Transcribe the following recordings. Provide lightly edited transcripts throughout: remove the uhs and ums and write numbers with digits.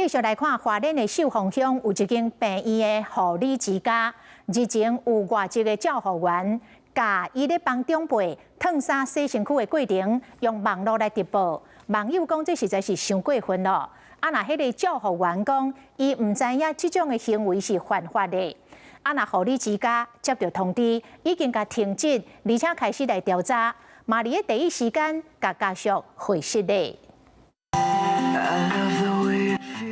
继续来看花莲的秀峰乡有一间病院的护理之家，日前有外籍的照护员，甲伊咧帮长辈烫衫洗身躯的过程，用网络来直播。网友讲这实在是伤过分咯！啊，那迄个照护员讲，伊唔知影这种的行为是犯法的。啊，那护理之家接到通知，已经甲停职，而且开始来调查，嘛伫第一时间甲家属会师的。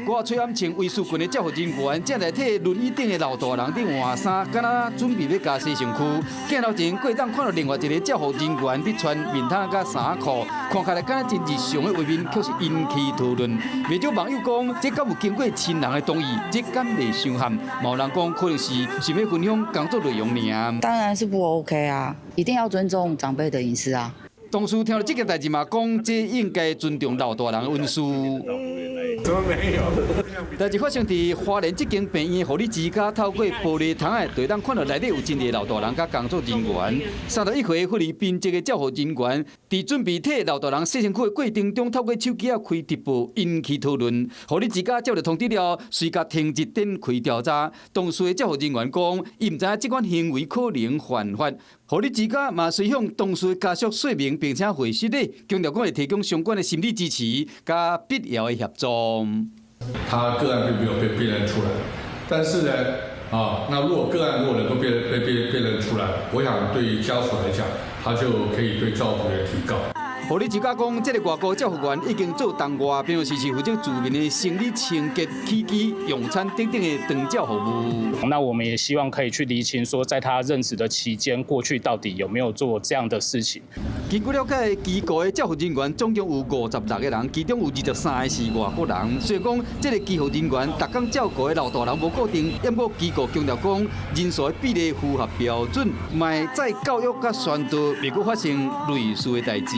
我吹暗穿卫戍军的照护人员，正在替轮椅顶的老大人伫换衫，敢若准备要加洗身躯。镜头前过当看到另外一个照护人员伫穿面罩甲衫裤，看起来敢若真日常的画面，却是引起讨论。未少网友讲，这敢有经过亲人的同意，这敢袂伤悍？某人讲可能是想要分享工作内容尔。当然是不 OK 啊，一定要尊重长辈的隐私啊。同事听到这件代志嘛，讲这应该尊重老大人的温书。 怎么没有？代志发生伫花莲这间病院护理之家，透过玻璃窗仔，就当看到内底有真侪老大人甲工作人员。31岁菲律宾籍的照护人员，伫准备替老大人洗身躯的过程中，透过手机啊开直播，引起讨论。护理之家接到通知了，随甲停职展开调查。当时的照护人员讲，伊唔知影这款行为可能犯法。护理之家嘛，随向当事的家属说明，并且会师咧，强调讲会提供相关的心理支持，加必要的协助。他个案并没有被辨认出来，但是呢，那如果个案如果能够辨认出来，我想对于家属来讲，他就可以对照顾员提告。 护理之家讲，这个外国照护员已经做当外，并且是负责住民的生理清洁、起居、用餐等等的长照服务。那我们也希望可以去厘清，说在他任职的期间，过去到底有没有做这样的事情。根据了解，机构的照护人员总共有56个人，其中有23个是外国人。虽然讲这个机构人员逐天照顾的老大人无固定，不过机构强调讲人数的比例符合标准，卖再教育甲宣导，未过发生类似的代志。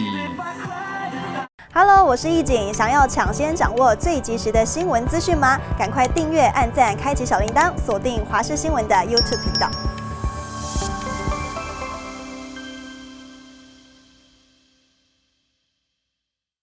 Hello， 我是易景，想要抢先掌握最及时的新闻资讯吗？赶快订阅、按赞、开启小铃铛，锁定华视新闻的 YouTube 频道。